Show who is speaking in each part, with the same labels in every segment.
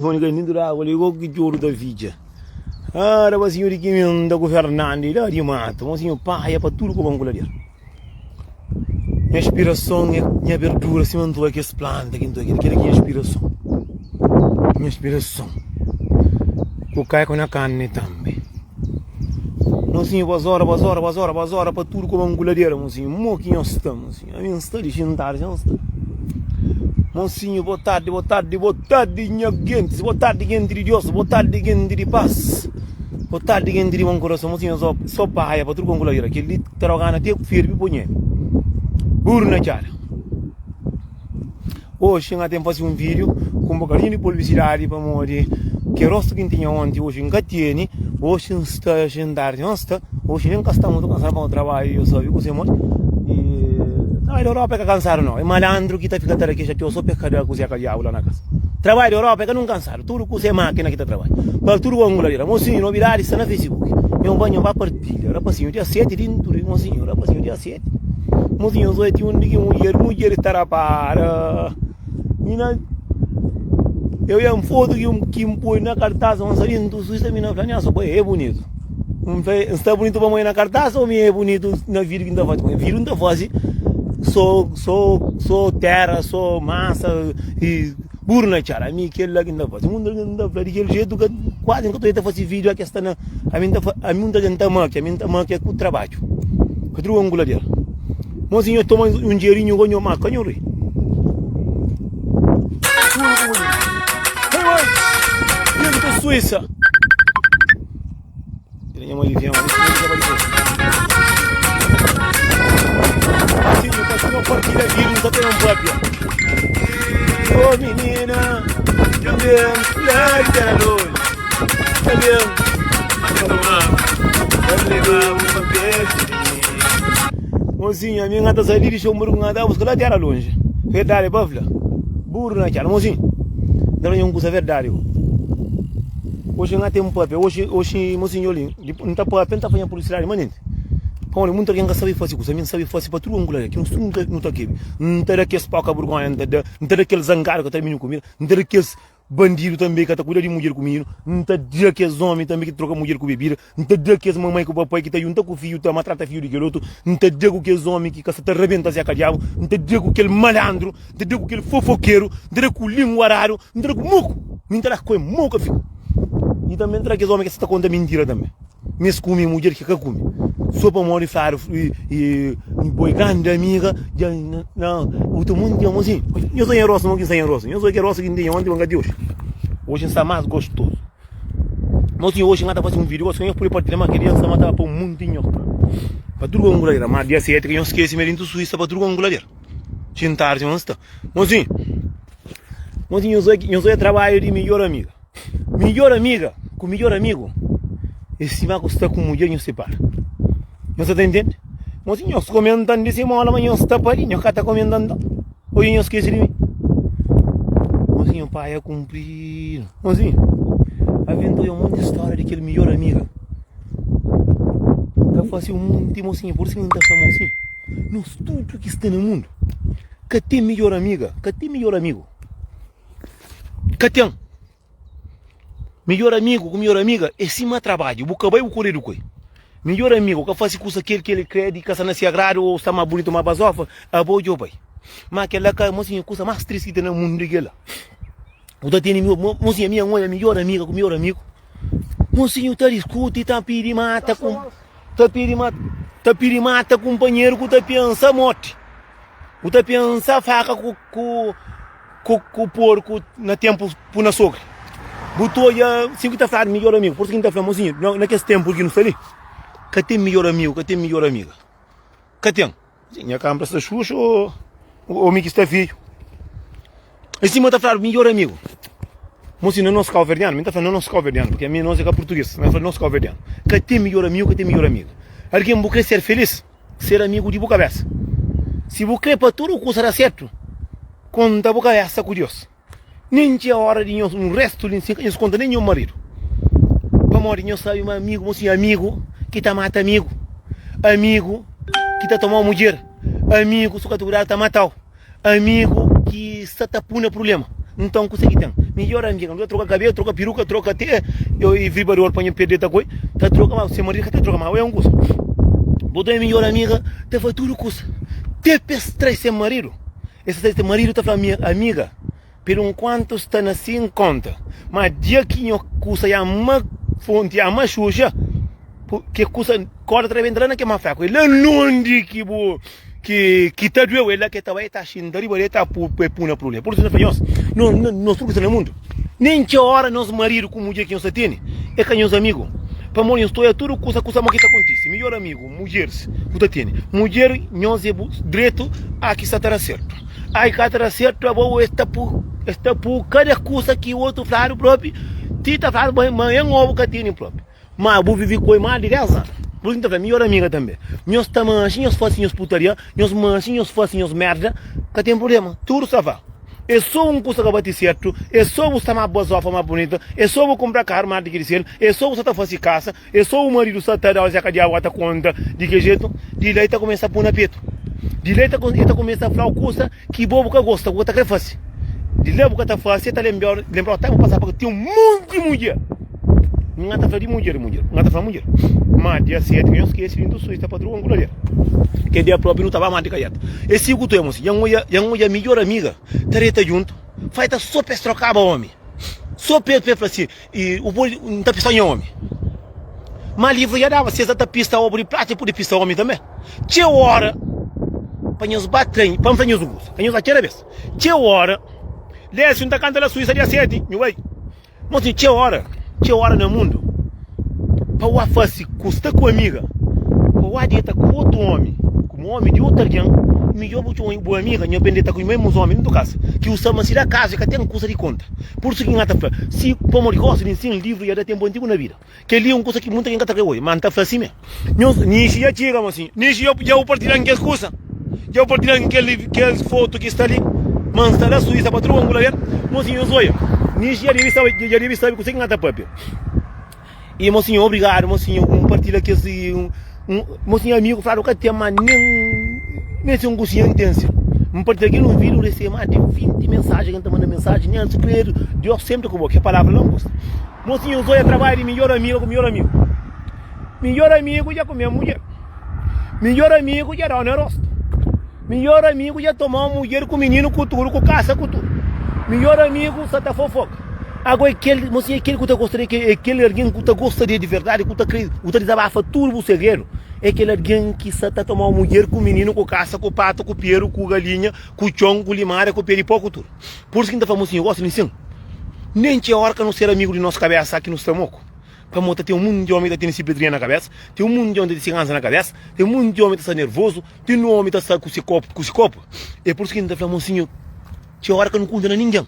Speaker 1: Fone que nindura wali go que juro da vida. Ah, era senhor que me anda governando e lá de mato, mas senhor pá, é para tudo que vamos colar. Minha inspiração, minha abertura, se mantou aqui esse planta, aqui é inspiração. Minha inspiração. O cai com a carne também. Não senhor, bazora, para tudo que vamos colar, mas senhor, moquinho estamos, senhor. A minha está de jantar, já está. Monsinho, boa tarde, minha gente, boa tarde, gente de Deus, boa tarde, gente de paz, boa tarde, gente de bom coração, monsinho, só paia, para tudo com goleiro, que ele trocando até o firme, põe burna, cara. Hoje, eu tenho fazer um vídeo com um bocadinho de publicidade para morrer, que rosto que tinha ontem, hoje em Gatiene, hoje está a agendar, hoje nem estamos cansado com o trabalho, eu sabia que você morre. Trabalho da Europa é cansado não, é malandro que está ficando aqui, já eu sou pescador que você acabou lá na casa. Trabalho da Europa é não cansado, tudo que você é máquina que está trabalhando. Para tudo com mulher, mocinho, novidade está na Facebook. Eu banho para partilha, rapazinho, dia 7 de dentro, mocinho, rapazinho, dia 7. Mocinho, só é de um dia, mulher estará para. Eu ia um foto que me põe na cartaz, mas ali não sei se mina planear, só é bonito. Está bonito para mãe na cartaz ou é bonito na vida que está fazendo? Vida não está fazendo. Sou terra, sou massa e burna, cara. A mim aquele lá que não faz. O mundo não faz daquele jeito que quase enquanto eu estou fazendo vídeo aqui está na a mim está dentro máquina com o trabalho. Que tu ângulo dele. Mocinho toma um dinheirinho com o máquina, canhão rei. Vindo da Suíça. Ele é uma alivião, não partilha aqui, não está tendo própria. Ô menina, também, larga a luz. Também, vamos levar um papel. Mozinho, a minha gata saiu de chão, mas não dá, busca lá de ara longe. Verdade, bafla. Burro na cara, mozinho. Dá um curso verdade. Hoje não tem um papel, hoje, mozinho, não está papel, não está fazendo publicidade, mas olha, muita gente sabe fazer coisa, não sabe fazer para tudo angular, que não está aqui. Não tem aqueles pau vergonha, não tem aqueles zangados que terminam comigo, não tem aqueles bandidos também que estão cuidando de mulher comigo, não tem aqueles homens também que trocam mulher com bebida, não tem aqueles mamãe com o papai que está junto com o filho, está maltrata filho de garoto, não tem aqueles homens que se arrebenta se acadiabo, não tem aquele malandro, não tem aquele fofoqueiro, não tem aquele linguarário, não tem aquele muco, não tem aquele muco que fica. E também tem aqueles homens que se está contando mentira também. Mesmo come mulher que come. Só para morrer e boi grande amiga, não, o teu mundo é assim. Eu sou em roça, não que sai em roça. Eu sou que roça que tem ontem, vanga de hoje. Hoje está mais gostoso. Mas hoje não está fazendo um vídeo, hoje eu fui partilhar uma criança, matar para um mundinho. Para tudo anguladeira, mas dia 7 que eu esqueci mesmo do Suíça para tudo anguladeira. Jantar, não está. Mas eu sou trabalho de melhor amiga. Melhor amiga, com melhor amigo. Esse vai custar com mulher não se para. Você está entendendo? Mas eu estou comentando de cima, mas eu estou parinho, eu estou comentando. Hoje eu esqueci de mim. Mas o pai é cumprir. Mas aventou um monte de história daquele melhor amiga. Que faz um monte, mocinho, por isso que não está chamando assim. Nós tudo que está no mundo. Que tem melhor amiga, que tem melhor amigo. Que tem. Melhor amigo com melhor amiga, é cima trabalho, o que vai o correr do coi. Melhor amigo, que faz coisa que ele crede, que se agrada ou está mais bonito, mais basofa, a boa de pai. Mas aquela mocinha, coisa mais triste que tem no mundo dela. O da tem mocinha minha mãe é melhor amiga com melhor amigo. Mocinho tá discute, tá pirimata com companheiro que tá pensa morte. O tá pensa faca com o porco na tempo por na sogra. Botou já 50 falar melhor amigo, por isso que está falando, mocinho, naquele tempo que não está ali. Que tem melhor amigo, que tem melhor amiga. Que tem? Minha câmera está xuxa ou o Mickey está filho. Em cima está falando melhor amigo. Mocinho, não se calverdiano, não está falando não se calverdiano, porque a minha não é português, não está não se calverdiano. Que tem melhor amigo, que tem melhor amiga. Alguém vai querer ser feliz, ser amigo de boa cabeça. Se você quer para tudo o que será certo, conta a boa cabeça com Deus. Nem tinha hora de um resto de não conta nem o marido. Para morrer, não sabe um amigo, mocinho, amigo que está mata amigo. Amigo que está tomando mulher. Amigo que está matando. Amigo que está tapando problema. Então, o que você tem? melhor amiga, não troca cabelo, troca peruca, troca até, eu e vibrador para perder tá coi, tá troca mas se marido tá troca mas é um custo. Botou a melhor amiga, te foi tudo custa. Te pestra esse marido. Esse marido tá falando amiga, por enquanto está assim conta, mas dia que eu custa ya uma fonte ya uma xuxa, que custa corda treve entrando que mais fraco. Ele não diz que tá doendo, ele que tá vai tá xindari, ele tá puna problema. Por isso nós truques no mundo. Nem que hora nós marido com mulher que nós tem, é que nós amigos. Para morrer estou é tudo coisa mais que acontece. Melhor amigo, mulheres, puta tem. Mulher nós é direito a que está certo. Aí que está certo, a boa está por cada coisa que o outro fala próprio, tita fala mas é um ovo que tem próprio. Mas vou viver com mais de 10 anos. Por isso é melhor amiga também. Nós estamos nós fazemos putaria, nós fazemos merda, que tem problema. Tudo se vai. É só um custo que vai ter certo, é só você mais boa zofa mais bonita, é só você comprar carro mais de que ser, é só você fazer casa, é só o marido só tá dando a diabo tá conta de que jeito, de lá tá começa a pôr na peito. De lá tá começa a falar coisa que bobo que gosta, que tá querendo fazer. De lá que tá fazendo, tá lembrar o tempo passado porque tem um monte de mulher. Não está falando de mulher, não está falando de mulher. Mas dia 7, eu esqueci do Suíça está para o angularia. Que dia próprio não estava mais de caiata. Esse que tu é, moço,ยังa melhor amiga, treta junto, faz só para trocar o homem. Só para assim, e o boi não está pensando em homem. Mas livre já dava, se está pista obra e prata, pode pista homem também. Tinha hora, para nos bater, para nos usar, para nos atirar vez. Tinha hora, desce um da canta da Suíça dia 7, meu vai. Moço, tinha hora no mundo para o fazer custa com amiga para o dieta com outro homem como homem de outra alguém melhor muito uma boa amiga não pendeta com o mesmo homem no caso que usa mas se da casa que tem custa de conta por isso que não está se como gosta de ensinar livro já tem bom tempo na vida que ali um coisa que muita gente está que hoje mas tá assim mesmo nem se já chega assim nem se já o partilhar que coisa já o partilhar que foto que está ali mas está na Suíça para trocar angularia mocinho zoia nisso já deve saber que você não está papel. E mocinho, obrigado, mocinho, compartilha que esse mocinho amigo fala que tem mas nem se um cozinho intenso. Compartilha aqui no vídeo recebe mais de 20 mensagens, que manda mensagem, nem espero, Deus sempre com que a palavra não gosta. Mocinho, Zoia trabalha de melhor amigo com melhor amigo. Melhor amigo já com minha mulher. Melhor amigo já dá um rosto. Melhor amigo já tomar uma mulher com menino cultura, com caça cultura. Melhor amigo só tá fofoca. Agora aquele, mocinho, aquele que tu gostaria, aquele alguém que tu gostaria de verdade, que tu desabafa tudo o segredo, é aquele alguém que só tá tomando mulher com menino, com caça, com pato, com peru, com galinha, com chão, com limária, com peripó, tudo. Por isso que a gente tá mocinho, gosta de sim. Nem tinha hora que não ser amigo de nossa cabeça aqui no estômago. Para montar tem um mundo de homem que tem esse pedrinha na cabeça, tem um mundo de homem que tem esse na cabeça, tem um mundo de homem que está nervoso, tem um homem que está com esse copo. É por isso que a gente tá falando, mocinho, tinha hora que não conta ninguém.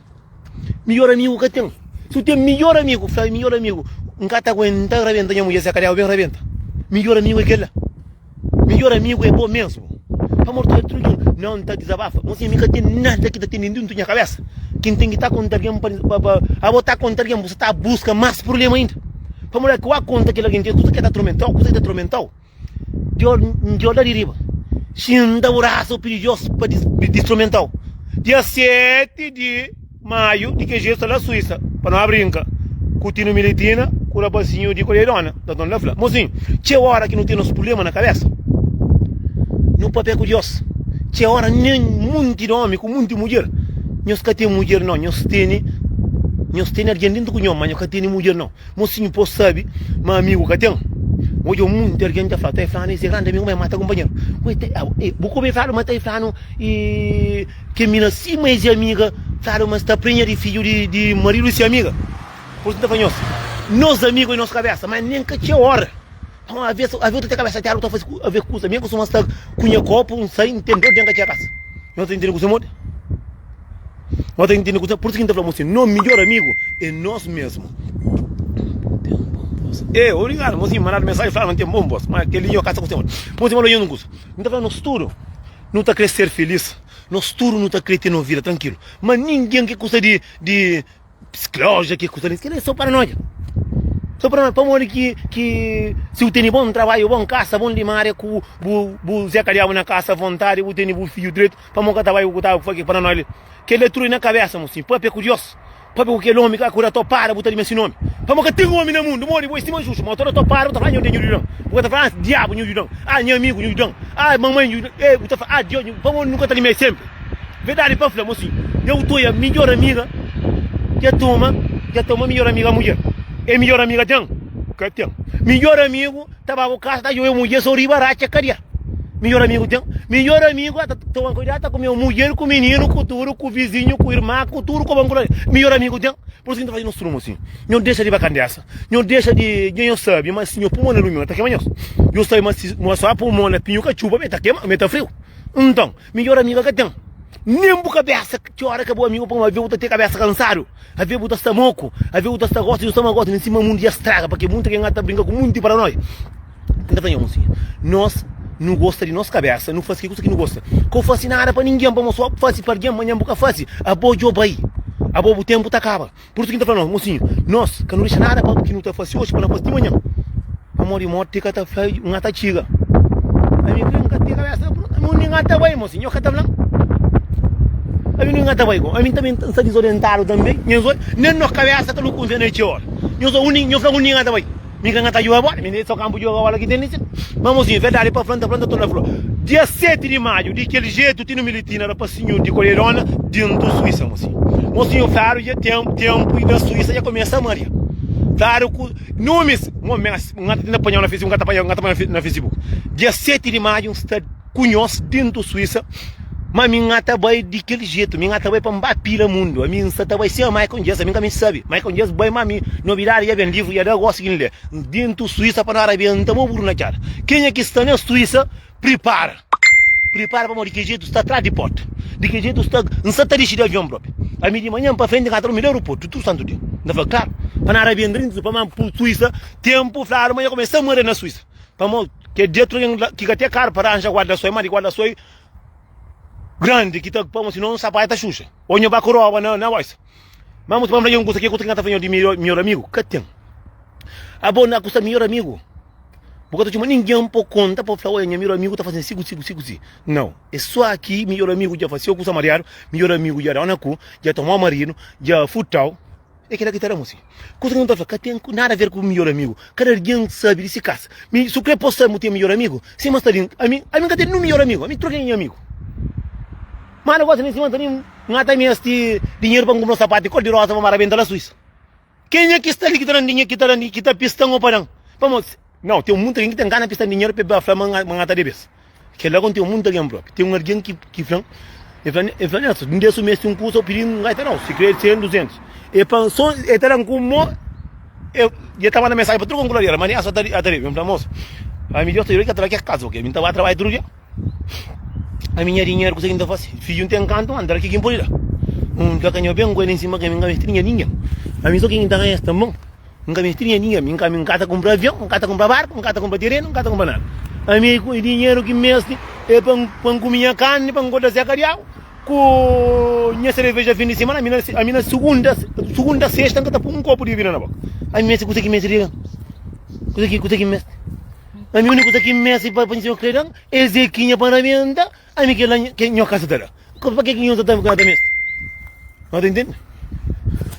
Speaker 1: Melhor amigo que tem. Se tem melhor amigo, não está aguentando rebenta, a mulher se acalhar bem rebenta. Melhor amigo é aquele. Melhor amigo é bom mesmo. Para morrer tudo, não está desabafa. Você nunca tem nada que está tendo dentro da minha cabeça. Quem tem que estar contra alguém para botar contra alguém, você está a buscar mais problema ainda. Para morrer que o conta que alguém tem, coisa que está atormentado, Deus lá de riba. Xinda o braço perigoso para instrumental. Dia 7 de maio, de que jeito na Suíça, para não brincar. Coutinho Militina, com o rapazinho de Colheirona, da Dona Lafla. Mozinho, tinha hora que não tem nosso problema na cabeça. No papel curioso. Tinha hora nem muito homem, com muita mulher. Nós que tem mulher não, nós tem alguém dentro do mas nós tem mulher não. Mozinho, posso saber, meu amigo que tem. Hoje o mundo alguém está falando esse grande amigo vai matar companheiro. Vou comer falo, mas está falando e que mina sim, mas é amiga, falo, mas está prenha de filho de marido e amiga. Por isso está falando, nós amigos em nossa cabeça, mas nem que tinha hora. Então, a vez tu tem cabeça, tem algo que a ver com os amigos, mas está com copo, não sei, entendeu dentro da casa. Não está entendendo o que você muda? Não está entendendo o que você muda? Por isso que a gente está falando assim, nosso melhor amigo é nós mesmos. Obrigado, mozinho, mandar mensagem falando tem bom boss, mas aquele eu caça com você. Mozinho, eu não gosto. Não tá falando nós tudo. Não tá querendo ser feliz. Nós tudo não tá querendo ter uma vida tranquilo. Mas ninguém que custa de psicologia, que custa disso, que é só paranoia. Só paranoia, para morrer que se eu tenho bom trabalho, bom caça, bom limária, com o Zé Cariabo na caça à vontade, eu tenho o filho direito, para morrer trabalho, eu tava paranoia. Que ele é tudo na cabeça, mozinho, pô, é curioso. Para que o homem que cura topar, botar esse nome. Para que tem um homem no mundo, mori, vou estimar justo, mas toda topar, outra fala de não. Outra fala diabo não. Ah, meu amigo não. Ah, mamãe não. Outra fala ah, Deus, vamos nunca tá ali sempre. Verdade, para falar, moço. Eu tô a melhor amiga. Já toma melhor amiga mulher. É melhor amiga tem. Que tem. Melhor amigo, tava o casa da eu mulher sou ribaracha caria. Melhor amigo tem. Melhor amigo, toma cuidado com meu mulher, com o menino, com tudo, com o vizinho, com o irmão, com tudo, com o banco. Melhor amigo tem. Por isso que faz no strumo assim. Não deixa de bacandeaça. Não deixa de eu sabe, mas se eu pulmão no meu, tá queimando. Eu sei mas só pulmão na pinho que chuva, tá queimando, tá frio. Então, melhor amiga que tem. Nem por cabeça, que hora que o amigo para uma vez ter cabeça cansado, a ver botar esta moco, a ver botar esta gosta e o estômago gosta em cima do mundo e estraga, porque muito que engata brinca com muito para nós. Então, fazemos assim. Nós não gosta de nossa cabeça, não faz que coisa que não gosta. Que faz nada para ninguém, para mostrar faz para alguém, amanhã boca faz. A boa job aí. A boa o tempo tá acaba. Por isso que tá falando, mocinho, nós que não deixa nada para que não tá fácil hoje para não fazer de manhã. Amor e morte que tá feio, uma tá chiga. A minha criança tem cabeça, não ninguém tá bem, mocinho, eu que tá falando. A mim não estava igual, a mim também está desorientado também. Nem na cabeça que não conta nem hora. Eu sou único, eu falo único estava aí. Me canha tá jogando agora, me só campo joga agora aqui dentro. Vamos sim, verdade para planta toda na flor. Dia 7 de maio, daquele jeito, tinha militina era passinho de Coleirona dentro da Suíça, mocinho. Mocinho, claro, já tempo e da Suíça já começa a Maria. Claro, nomes, um até apanhar na Facebook, um até na Facebook. Dia 7 de maio, está cunhos dentro da Suíça. Mas minha tá vai daquele jeito, minha tá vai para mbapila mundo, a minha tá vai ser mais com Jesus, a minha também sabe, mais com Jesus vai mami, novidade já vem livro, já dá gosto de ler, dentro Suíça para a Arábia, não estamos por na cara. Quem é que está na Suíça, prepara para morrer, de que jeito está atrás de porta, de que jeito está, não está de avião próprio. A mim de manhã para frente, cada melhor aeroporto, tudo santo dia, não foi claro, para a Arábia, dentro para a Suíça, tempo, claro, amanhã começa a morrer na Suíça, para que dentro que até caro para arranjar guarda-soi, mas guarda-soi grande que tá como se não sapato Xuxa. Onde vai coroa na voz. Vamos para um coisa que tá fazendo de melhor amigo. Que tem? A boa na custa melhor amigo. Porque tu ninguém por conta para falar, olha, melhor amigo tá fazendo sigo. Não, é só aqui melhor amigo já fazia o curso mariado, melhor amigo já era cu, já tomou marino, já futal. É que era assim. Coisa que não tá falando, que tem nada a ver com o melhor amigo. Cada alguém sabe desse caso. Se o que possa ter melhor amigo, se mas tá a mim que tem no melhor amigo, a mim troquei em amigo. Mas não gosta nem se manter não tem este dinheiro para comprar um sapato de cor de rosa para marabenta na Suíça. Quem é que está ali que está dando dinheiro, que está pistão ou parão? Vamos, não, tem muito alguém que tem gana de pistar dinheiro para a flama mangata de vez. Que lá tem muito alguém próprio. Tem alguém que fala, não deixa o mês um curso pedindo um gaita não, se quer 100, 200. E pensou, e terão como, eu estava na mensagem para tudo com glória, mas essa tá ali, vamos moço. A minha Deus que trabalha que casa, ok? Então vai trabalhar todo dia. A minha dinheiro que você ainda faz, filho tem canto, andar aqui quem pode ir. Já ganhou bem, em cima que minha mestrinha ninguém. A mim só quem ainda ganha esta mão. Minha mestrinha ninguém, minha casa compra avião, minha casa compra barco, minha casa compra terreno, minha casa compra nada. A mim o dinheiro que mestre é para comer carne, para engordar carial, com minha cerveja fim de semana, a minha segunda, sexta, que tá um copo de vinho na boca. A mim coisa que mestre, coisa que mestre. A minha única coisa que mestre para pensar o que é zequinha para a venda, a mim que é casa dela. Para que eu estou com cada mês? Não entende?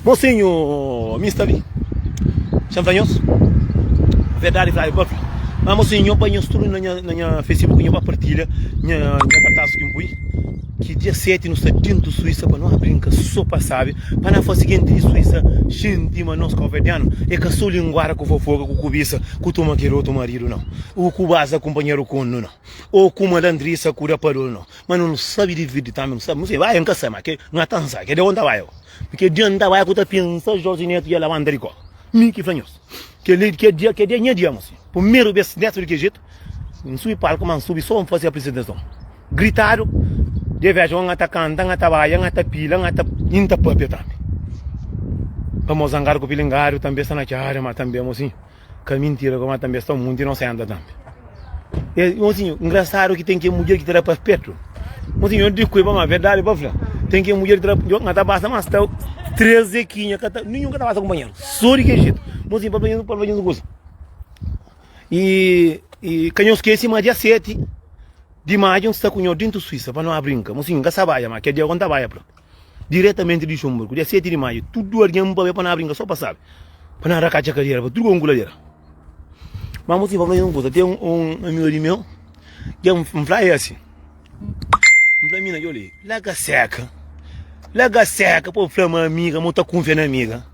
Speaker 1: Mocinho, me está bem? Champanhos? Verdade, vai, bora. Mas mocinho, para eu tudo na Facebook, eu partilha, minha cartaz que eu fui, que dia 7 no estadinho do Suíça, para não brincar, só para sabe, para não fazer seguinte de Suíça, gente, mas nós converdiano, é que só linguara com fofoca, com cobiça, com toma queroto marido, não. Ou com base companheiro com não. Ou com uma landriça cura parou, não. Mas não sabe dividir também, não sabe, não sei, vai em casa, mas que não é tão sabe, que de onde vai eu? Porque de onde vai eu, que pensa, Jorge Neto e a lavanderico. Me que fanhos. Que dia, mocinho. Primeiro vez neto de que jeito, não subi palco, mas subi só fazer a apresentação. Gritaram, de vez em quando canta, ngata baia, ngata pila, ngata inta papel também. Vamos zangar com o pilingário também está na área, mas também mocinho. Que mentira, como também está muito inocente também. E mocinho, engraçado que tem que mulher que terá para perto. Mocinho, eu digo que é uma verdade, para falar. Tem que mulher que terá, ngata basta, mas está 13 quinha, nenhum que basta companheiro. Só de que jeito. Mocinho, para fazer um gosto. E quem eu esqueci, mas dia 7 de maio está com o dentro da Suíça, para não brincar. Mocinho, que sabaia, mas que dia onde vai, bro. diretamente de Chomburgo, dia 7 de maio, tudo alguém para ver para brincar só passar. Para não arrancar a carreira, para tudo com guladeira. Mas mocinho, vamos fazer uma coisa, tem um amigo meu, que é um flyer assim. Um flyer mina, eu li, larga seca, pô, flama amiga, muita confiança na amiga.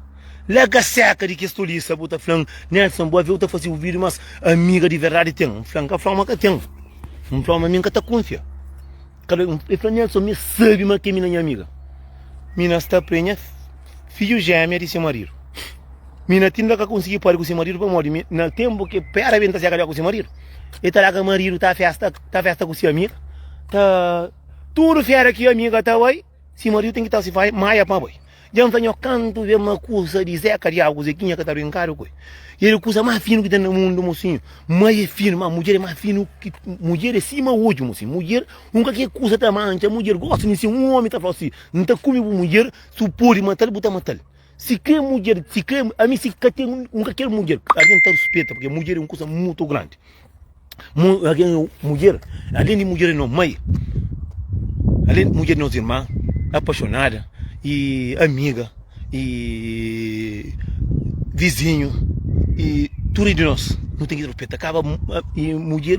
Speaker 1: Larga seca de que estou ali, sabe, tá falando, Nelson, boa ver, eu fazer o vídeo, mas amiga de verdade tem, um flama que tem, um flama amiga que tá confiança. Eu falei, Nelson, me sabe, mas que minha amiga. Mina está prenha, filho gêmeo de seu marido. Mina tinha que conseguir parar com seu marido para morrer. No tempo que pera bem tá chegando com seu marido. E tá lá com o marido, tá festa com sua amiga. Tá tudo fera que a amiga tá aí. Seu marido tem que estar se vai maia para boi. Já não tenho canto ver uma coisa de Zeca de algo, Zequinha que tá brincando com ele. E ele coisa mais fino que tem no mundo, mocinho. Mais é fino, mas mulher é mais fino que mulher é cima hoje, mocinho. Mulher, nunca que coisa tá mancha, mulher gosta de ser um homem tá falando assim, não tá comendo mulher, supor matar, botar matar. Se quer mulher, a mim se quer nunca quer mulher, alguém tá respeita, porque mulher é uma coisa muito grande. Mulher, além de mulher não mãe, além de mulher não irmã, apaixonada e amiga e vizinho e tudo de nós. Não tem que respeitar. Acaba e mulher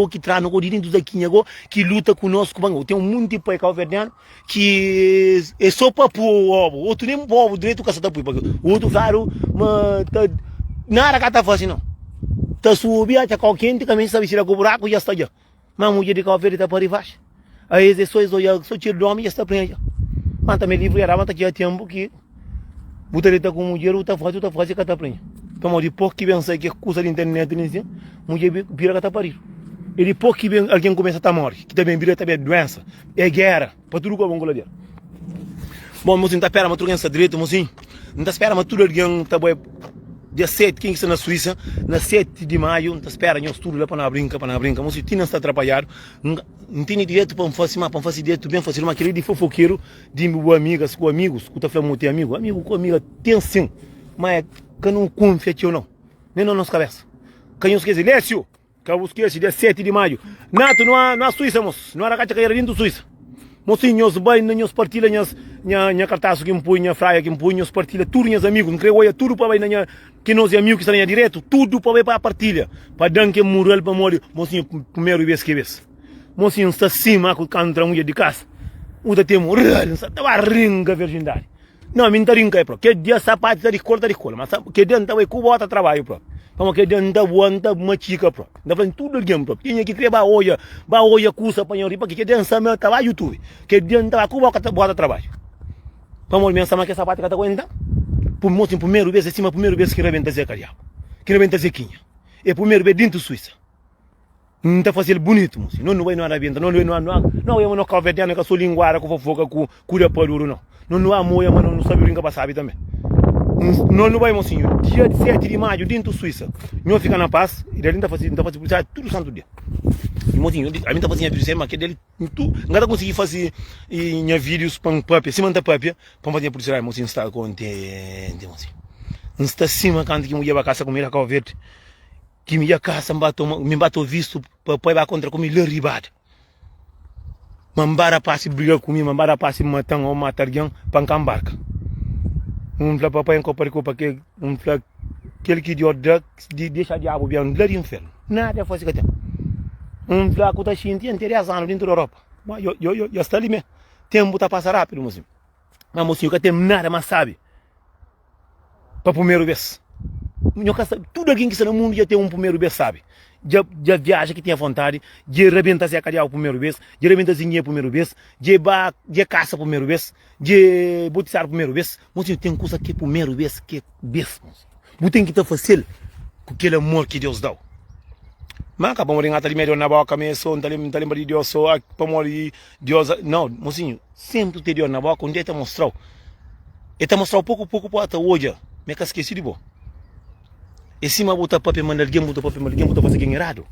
Speaker 1: que traz no dentro daqui que luta conosco, tem um monte de pai calverdiano que é só para pôr o ovo, outro nem o ovo direito que está pôr, o outro claro, mas nada que está fazendo não. Tá subir até qualquer que também sabe tirar o buraco e já está já. Mas mulher de calverdi está para baixo. Aí é só tiro do homem e já está preso. Mas também livro era mas aqui há tempo que botaria com mulher, outra fase que está preso. Então, depois que vem que coisa de internet, mulher vira que está parido. E depois que vem alguém começa a estar morto, que também vira também doença, é guerra, para tudo que é bom. Bom, mocinho, está esperando, mas tudo essa direito, mocinho. Não está esperando, mas tudo alguém está bom. Dia 7, quem está na Suíça, na 7 de maio, está esperando, eu estudo lá para não brincar, mocinho, tinha está trabalhar, não tem direito para fazer direito bem fazer, mas aquele de fofoqueiro, de amigas, com amigos, que está falando tem amigo com amiga, tem sim, mas que não confia ou não, nem na nossa cabeça. Quem esquece, Lécio, que eu esqueci, dia 7 de maio, nato, não há Suíça, moço, não há cá carreira dentro da Suíça. Mocinho, nós bem, nós partilha, nha cartaz que me põe, nha fraia que me põe, nós partilha, tudo, meus amigos, não creio, olha, tudo para bem, que nós amigos que estão aí direto, tudo para bem para a partilha, para dar que moral para morrer, mocinho, primeiro vez que vez. Mocinho, está acima, com a mulher de casa, o da temor, está a ringa virgindade. Não, me não ringa, pro, que dia sapato está de cola, mas que dia não está com bota trabalho, pro. Vamos que dia não está voando, uma chica, pro. Não fazendo tudo alguém, pro. Tinha que criar baoia cursa para ripa, que dia não está trabalho, YouTube, que dia não está com bota trabalho. Vamos ver se que sapato que está aguentando. Por moço, primeiro vez, acima, primeiro vez que rebenta Zé Cariaco, que rebenta Zequinha. É primeiro vez dentro da Suíça. Não está fazendo bonito, moço. Não vai no arrebenta, não é no calverdiano, que a sua linguara, com fofoca, com cura paduro, não. Não há moia, mas não sabe brincar para sabe também. Não vai, mocinho. Dia 7 de maio, dentro da Suíça. Não fica na paz, e ele está fazendo publicidade tudo santo dia. E, mocinho, a mim está fazendo publicidade, mas que dele, não está conseguindo fazer vídeos para um papi, cima da papi, para fazer publicidade, mocinho, está contente, mocinho. Não está acima, quando que mulher vai caçar comigo, a verde, que me ia caçar, me bato visto, para ir contra comigo, ele ribado. Mambara passe briga comigo, mambara passe matando ou matar alguém para embarcar. Fla papai em copa que fla aquele que deixa diabo bem lá de inferno. Nada faz que tem. Fla que tá xinti interessando dentro da Europa. Eu está ali mesmo. Tempo tá passar rápido, mocinho. Mas mocinho que tem nada mais sabe. Para primeiro vez. Tudo alguém que está no mundo já tem um primeiro vez sabe. Já viaja que tem vontade, já rebenta se a cadeia o primeiro vez, já rebenta se o primeiro vez, já caça o primeiro vez, já botizar o primeiro vez. Mocinho, tem coisa que é primeiro vez, que é vez, mocinho. Você tem que estar fácil com aquele amor que Deus dá. Mas acabamos de engatar de meio na boca, não está lembrando de Deus, só para morrer Deus. Não, mocinho, sempre tem Deus na boca, onde ele está mostrando. Ele está mostrando pouco para hoje, mas que esqueci de boa. E se uma bota papel, manda alguém bota papel, alguém bota fazer alguém errado.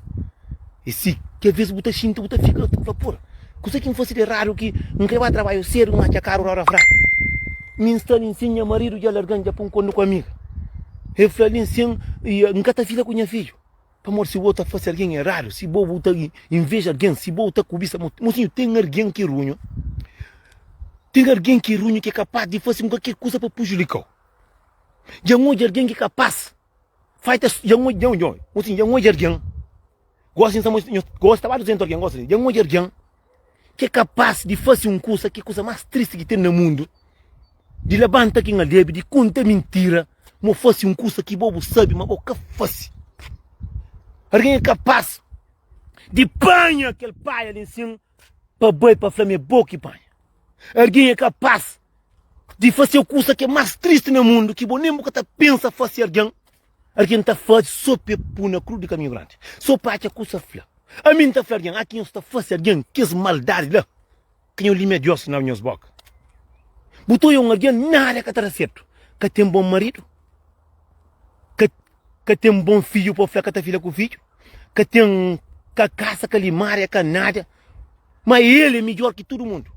Speaker 1: E se que às vezes bota xinto, bota fica por. Coisa que fosse de raro que não quer vai trabalhar cedo, não acha caro hora fraco. Me ensina marido de alargando já põe quando com amiga. Eu falei assim, e nunca tá filha com minha filho. Para morrer se bota fazer alguém errado, se bota inveja alguém, se bota cobiça, mocinho tem alguém que runho. Tem alguém que runho que é capaz de fazer qualquer coisa para prejudicar. Já não é alguém que é capaz. Faz já não é alguém. Gosta de alguém, gosta de alguém que é capaz de fazer uma coisa, que é a coisa mais triste que tem no mundo. De levantar quem é deve, de contar mentira, mas fazer uma coisa que o bobo sabe, mas o bobo faz. Alguém é capaz de panha aquele pai ali em cima para boi, para flame boca e panha. Alguém é capaz de fazer a coisa que é mais triste no mundo, que nem nunca pensa fazer alguém. Alguém está fazendo só para pôr na cruz de caminho grande. Só para a coisa flá. A mim está falando, aqui não está fazendo alguém que é maldade lá. Que é o limite de Deus na minha boca. Botou eu alguém nada que está certo. Que tem um bom marido. Que tem um bom filho para falar que está filha com o filho. Que tem que casa, que limária, que nada. Mas ele é melhor que todo mundo.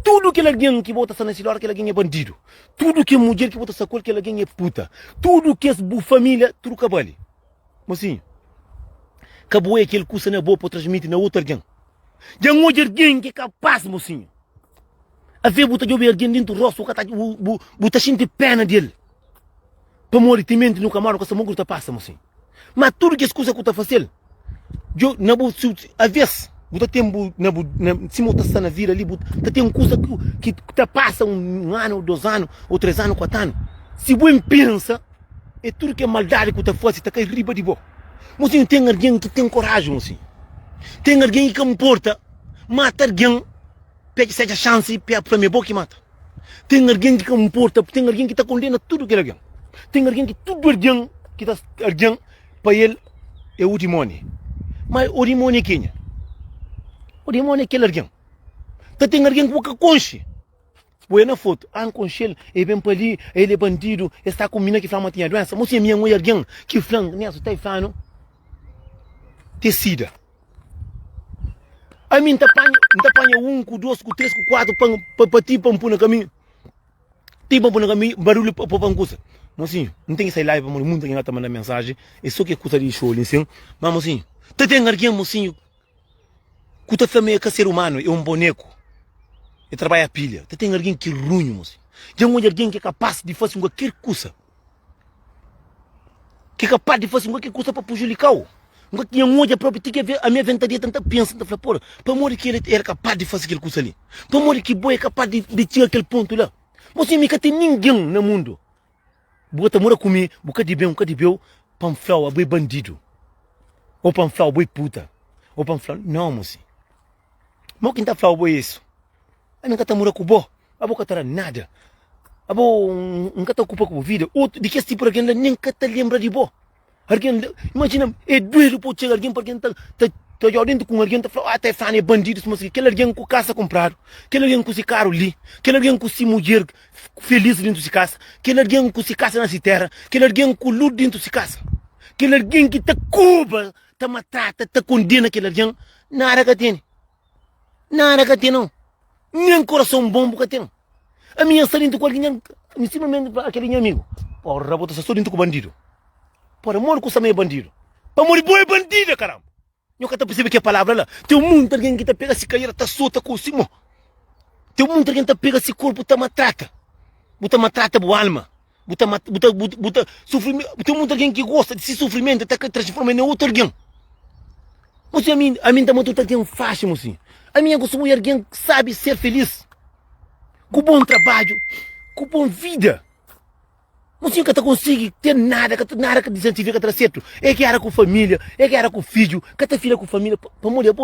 Speaker 1: Tudo que alguém que bota nessa hora que alguém é bandido. Tudo que mulher que bota essa cor que alguém é puta. Tudo que é família, tudo cabale. Mocinho. Acabou aquele que não é bom para transmitir na outra alguém. Já não é alguém que é capaz, mocinho. A ver botar alguém dentro do rosto, botar gente pena dele. Para morrer temente no camarão, que essa mão passa, mocinho. Mas tudo que as coisas que está fazendo, a vez, você tem se você na vida ali, você tem uma coisa que passa um ano, 2 anos, ou 3 anos, 4 anos. Se você pensa, é tudo que é maldade que você faz, está caindo riba de boa. Mocinho, tem alguém que tem coragem, mocinho. Tem alguém que importa, mata alguém, pede seja chance, para minha boca e mata. Tem alguém que importa, tem alguém que está condena tudo que é alguém. Tem alguém que tudo alguém que está alguém para ele é o demônio. Mas o demônio é quem? O demônio é aquele alguém. Tem alguém que boca conche. Põe na foto, conche ele vem para ali, ele é bandido, está com mina que fala tinha doença. Mocinha minha mãe é alguém que fala, nessa está falando, tecida. A mim tá apanha 1, 2, 3, 4 para ti para pôr no caminho. Tipo para pôr no caminho, barulho para pôr coisa. Mocinho, não tem que sair live para o mundo que está mandando mensagem. É só que é coisa de show ali, sim. Mas mocinho, tem alguém, mocinho, que está também é ser humano, é um boneco. E trabalha a pilha. Tem alguém que ruim, mocinho. Tem alguém que é capaz de fazer qualquer coisa. Que é capaz de fazer qualquer coisa para prejudicar-o. Que um olho próprio tem que ver a minha ventania tanta pensa, tanta fala, porra, para morrer que ele era capaz de fazer aquele coisa ali. Para morrer que boi é capaz de tirar aquele ponto lá. Você nunca tem ninguém no mundo. Bota mora comigo, bocado de bem, para falar, boi bandido. Ou para falar, boi puta. Ou para falar, não, mocinho. Mas quem está falando boi isso? Eu nunca está mora com o bo. A boca está nada. A bo nunca está ocupado com a vida. Outro, de que esse tipo de alguém nunca está lembra de bo. Alguém, imagina, é doido para chegar alguém para alguém está dentro com alguém está falando, até fã é bandido, mas aquele alguém com casa comprado, aquele alguém com esse carro ali, aquele alguém com esse mulher feliz dentro de casa, aquele alguém com esse casa na terra, aquele alguém com luz dentro de casa, aquele alguém que está cuba, está matata, está condena aquele alguém, nada que tem, não, nem coração bom que tem. A minha está dentro com alguém, simplesmente aquele amigo, porra, bota só dentro com bandido. Para morrer com essa bandido. Para morrer boa é bandida, caramba. Eu quero perceber que a palavra lá. Tem um mundo alguém que está pega se cair, está solta com o cimo. Tem um mundo alguém que está pega esse corpo, está matrata. Bota matrata boa alma. Bota sofrimento. Tem um mundo alguém que gosta desse sofrimento, está que transforma em outro alguém. Mas a mim está muito alguém fácil, assim. A minha gosta de alguém que sabe ser feliz. Com bom trabalho, com boa vida. Não sei que tu consegue ter nada que desantifica que certo. É que era com família, é que era com filho, que tu filha com família, para morrer,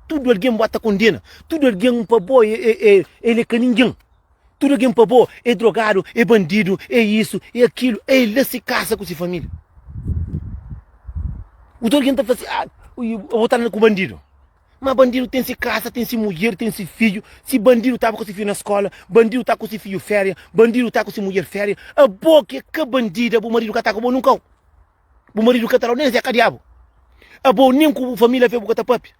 Speaker 1: tudo alguém bota condena, tudo alguém para boa ele é que ninguém, tudo alguém para boa é drogado, é bandido, é isso, é aquilo, ele se casa com sua família. O alguém está fazendo, eu vou estar com bandido. Mas bandido tem-se casa, tem-se mulher, tem-se filho. Se bandido estava com seu filho na escola, bandido está com seu filho férias, bandido está com sua mulher férias. A boca é que bandida, o marido que está com o nunca. O marido que está nem é diabo. A boa nem com a família vê o que está papi.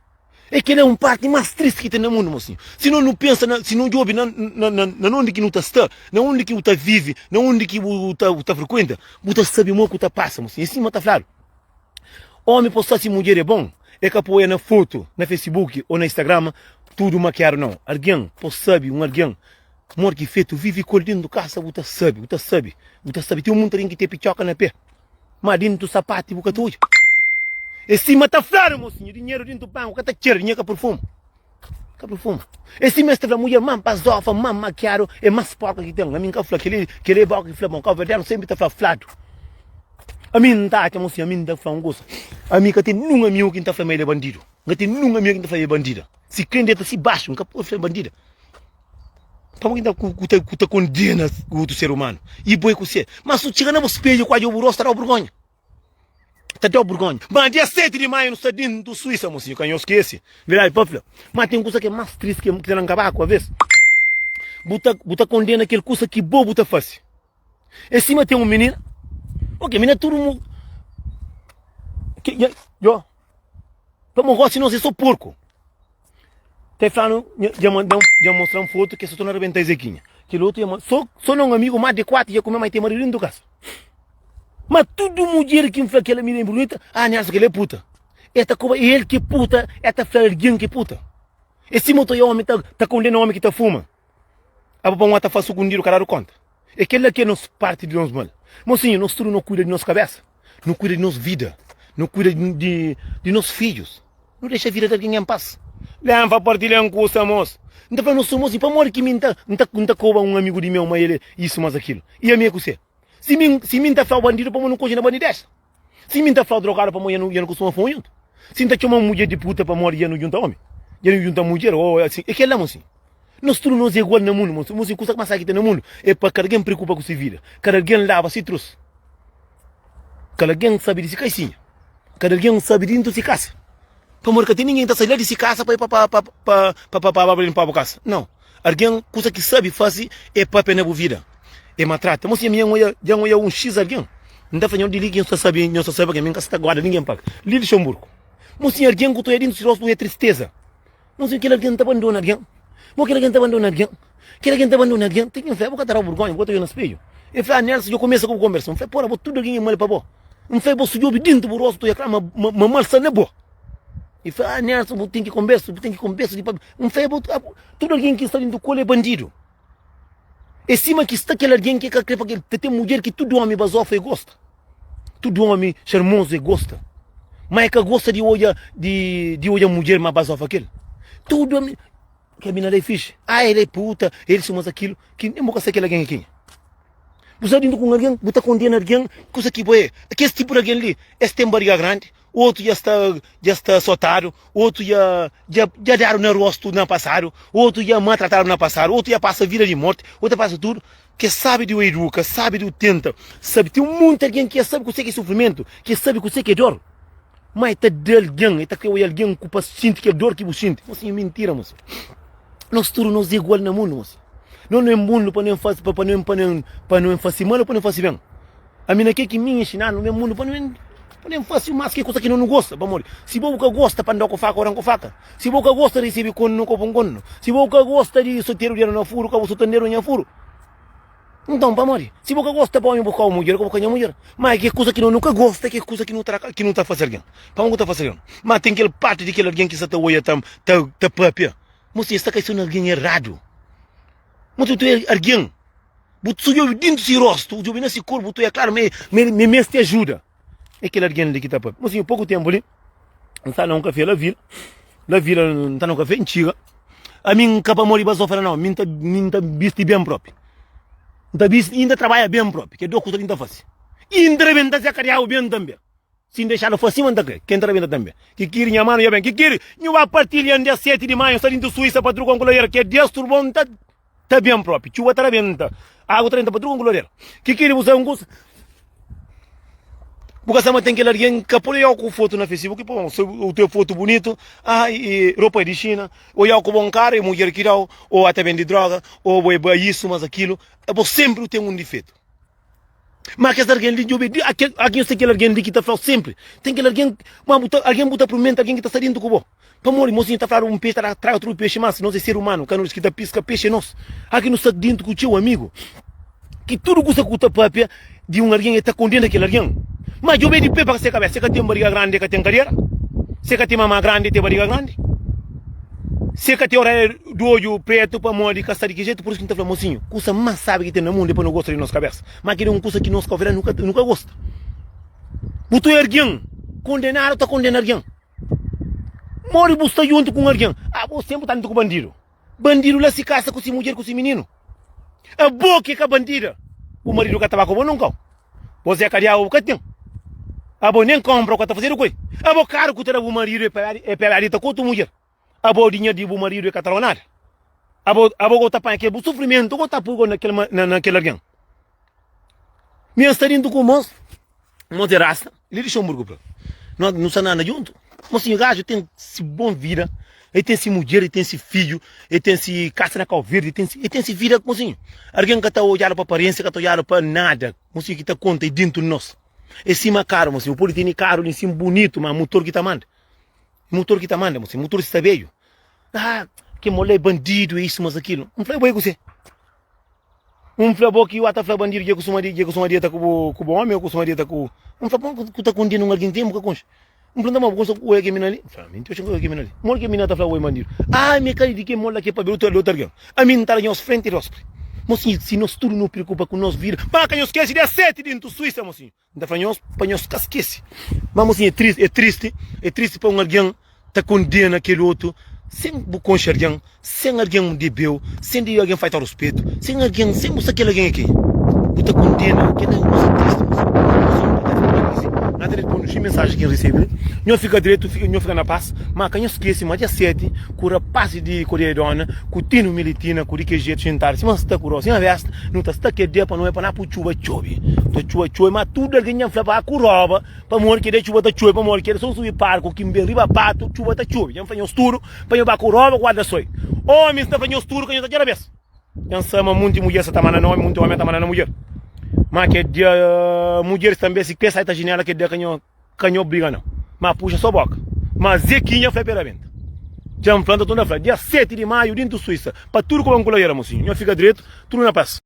Speaker 1: É que ele é um parte mais triste que tem no mundo, mocinho. Se não pensa, se não ouve na onde que não está, na onde que você vive, na onde que você frequenta, você sabe o que você passa, mocinho. Em cima está claro. Homem postar se mulher é bom. É que apoia na foto, na Facebook ou na Instagram, tudo maquiar não. Alguém, pô, sabe, alguém, mor que feito, vive colhendo do caça, você sabe. Tem um monte que tem pichoca na pé. Mas dentro do sapato, você tudo. E cima tá flaro, mocinho, dinheiro dentro do banco, que tá cheiro, dinheiro que perfume. Esse mestre da mulher, man, pazofa, man, maquiaro, é mais porca que tem. A mim, que fala, que ele boca, que fala, que verdade, sempre tá flado. A mim não tá, mocinho, a mim não tá falando gosto. A mim que tem num amigo que tá falando ele é bandido. Que tem num amigo que tá falando é bandida. Se quem dentro se baixo, nunca pode falar bandida. Para que tá condena o ser humano. E boi com você. Mas se chega no espelho, quase o burro estará o vergonha. Tá deu vergonha. Mas dia 7 de maio no Sadinho do Suíça, mocinho, que eu esqueci. Virar pafla. Mas tem coisa que é mais triste que não acabar com a vez. Buta condena aquele coisa que bobo tá fácil. Em cima tem um menino. Ok, menina todo mundo. Eu. Para morrer se não ser só porco. Tá falando, já mostrar uma foto que só estou na arrebentar Zequinha. Que outro só não amigo mais de 4 já comeu mais tem marido do casa. Mas tudo mulher que me fala que ela menina bonita, nessa que ele é puta. Esta coisa, ele que puta, esta flor alguém que puta. Esse motor homem tá condenando o homem que tá fuma. A papai tá fazendo com o cara conta. É aquele que nos parte de nós mal. Mocinho, nós tudo não cuida de nossa cabeça, não cuida de nossa vida, não cuida de nossos filhos. Não deixa a vida de alguém em paz. Leva partilhar um curso, moço. Não tá falando, moço, para morrer que não tá cobra um amigo de meu, mas ele isso, mas aquilo. E a minha com você. Se mim tá falando bandido, para não coisa na bandidez. Se mim tá falando drogado, para morrer, eu não costumo falar junto. Se tá chamando uma mulher de puta, para morrer, eu não junta homem. Eu não junta mulher, ou assim. É que é lá, moço. Nós tudo nós é igual no mundo, moço. Moço, coisa que mais aqui tem no mundo é para cada alguém preocupa com sua vida. Cada alguém lava, se trouxe. Cada alguém sabe de se caicinha. Cada alguém sabe de dentro se casa. Para morrer, que ninguém tá saindo de se casa para ir para limpar a casa. Não. Alguém, coisa que sabe fazer é para pena a vida. É maltrata. Moço, minha mulher já é um X alguém. Não tá fazendo de ligue, não sabe que minha casa está guarda, ninguém paga. Lili Luxemburgo. Moço, alguém que tu é dentro se rosto é tristeza. Moço, que alguém tá abandonando alguém. Porque alguém está abandonando alguém. Que alguém está abandonando alguém. Tem que ver, vou catar o vergonha, vou ter no espelho. E fala, Nelson, eu começo com a conversa. Não fala, porra, vou tudo alguém mal para boa. Não fala, vou subir dentro do rosto, tu ia clama, mas não é boa. E fala, Nelson, vou ter que conversa. Não fala, tudo alguém que está dentro do colo é bandido. E cima que está aquele alguém que tem mulher que todo homem basofa e gosta. Todo homem charmoso e gosta. Mas é que gosta de olhar mulher mais basofa aquele. Todo homem. Que a mina é fixe. Ele é puta, ele somos aquilo. Que nem vou ser aquele alguém aqui. Você está indo com alguém, você está condenando alguém, coisa que boa. Esse tipo de alguém ali, esse tem barriga grande, outro já está soltado, outro já deram no rosto no passado, outro já maltrataram no passado, outro já passa vida de morte, outro passa tudo. Que sabe do educa, sabe do tenta, sabe. Tem muito alguém que sabe que você que é sofrimento, que sabe que você que é dor. Mas está de alguém, está que alguém que sente que é dor que você sente. Assim, mentira, moço. Nós todos nós igual no mundo, moço. Não é mundo para não fazer mal ou para não fazer bem. A minha que me ensinar não é mundo para não fazer mais que coisa que não gosta, para morrer. Se você gosta para andar com faca, ora com faca. Se você gosta de receber com cono. Se você gosta de solteiro dinheiro no furo, que você tem dinheiro no furo. Então, para morrer. Se você gosta para buscar uma mulher, colocar uma mulher. Mas que coisa que não nunca gosta, que coisa que não está fazendo alguém. Para não está fazendo. Mas tem aquele parte de aquele alguém que está olhando tá papel. Você está caçando alguém errado. Mas tu é alguém. Você já dentro desse rosto, já nesse corpo, tu é claro, me te ajuda. É aquele alguém ali que está papel. Mas em pouco tempo ali, não está num café, na vila não está num café antiga. A mim não acaba morrer para sofrer, não. Mim está visto bem próprio. Ainda trabalha bem próprio, que é do que ainda faz. Ainda reventa se acarrear bem também. Se deixar no focinho, anda aqui. Quem trabalha também. Que quer minha mano, bem. Que quer, não vai partilhar dia 7 de maio, saindo da Suíça para trocar um colher, que é 10 turbão, tá bem próprio. Chuva tá bem, tá. Água 30 para trocar um colher. Que quer usar um gosto. Porque sama tem que alguém que apoia com foto na Facebook, pô, o teu foto bonito, e roupa de China, ou eu com bom cara, e mulher que dá, ou até vende droga, ou isso, mas aquilo, sempre tem um defeito. Mas que alguém ali, alguém sei que alguém ali que está falando sempre, tem que alguém botar para mente, alguém que está saindo com o para morrer, mocinho está falando um peixe, traz outro peixe, mas nós é ser humano, que nós que está pisca peixe nós, aqui não está dentro com o teu amigo, que tudo que você custa papel de um alguém está condenando aquele alguém. Mas eu vejo de pé para você cabeça, você que tem barriga grande, que tem carreira, você que tem mamãe grande, tem barriga grande. Se que tem hora do olho preto para morrer de caçar de que jeito, por isso que não está falando, mocinho, coisa mais sabe que tem no mundo, depois não gosta de nossa cabeça. Mas que é uma coisa que nós covera nunca gosta. Botou alguém, condenar ou está condenando alguém. Mori busta junto com alguém. Ah, você sempre está junto com bandido. Bandido lá se caça com essa mulher, com esse menino. A boca que é bandida. O marido que estava com você nunca. Você é cariado o que tem. A boa nem compra o que está fazendo com ele. A boa caro que terá o marido é peladita com a tua mulher. A boa dinheiro de o marido é catalonada. A boa está para aquele sofrimento que está por naquele alguém. Minha estaria com o moço. Moço de raça. Ele deixou um burgo. Não está nada junto. Mas o gajo tem esse bom vida. Ele tem esse mulher, ele tem esse filho, ele tem esse caça na cal verde, ele tem esse vida, mocinho. Alguém que está olhando para a aparência, que está olhando para nada, mocinho, que está conta aí dentro de nós. É cima caro, mocinho. O poli tem caro, em cima bonito, mas motor que está manda. Motor que está manda, mocinho. Motor está veio. Ah, que mulher bandido, isso, mas aquilo. Um flebo aí com você. Um flebo que o outro flebo bandido, que costuma dieta com o homem, ou costuma dieta com... Um flebo que está condenando alguém, tem um bocadinho. Um plano mal gosto o que mina ali. Faminte eu chego o que mina ali. Mol que mina tá falando o bandido. Ah, me cai de que mola que para ver o outro alguém. A mim tá ali aos frente rospre. Mocinho, se nós tudo não preocupa com nós vida. Para que nós esquece de 7 dentro Suíça, mocinho. Não tá falando para nós esquece. Mas mocinho é triste para um alguém tá condena aquele outro sem bucon alguém, sem alguém de beu, sem de alguém faz respeito, sem alguém, sem mostrar aquele alguém aqui. Puta condena, que não é triste. Nada responde a mensagem que recebe. Não fica direito, não fica na paz. Mas quem esquece, mas dia 7, com a paz de Coreia-Dona, com o tino militina, com o que jeito jantar, se você está com a vesta, não está que dia para não é para não chuva chove. Chuva, mas tudo alguém já fala com rouba, para morrer que de chuva está chove, para morrer que só subir parco, que me riba pato, chuva está chove. Já faz estudo, para ir com rouba, guarda soi. Homem está fazendo estudo, que já está de vez. Já sama muito mulher essa tamana não, muito homem tamana na mulher. Mas que dia mulheres também se pensa essa janela que dia canhão briga não. Mas puxa só boca. Mas Zequinha foi pela venda. Já planta toda a frente. Dia 7 de maio dentro da Suíça. Para tudo como um coleira, mocinho. Não fica direito, tudo na paz.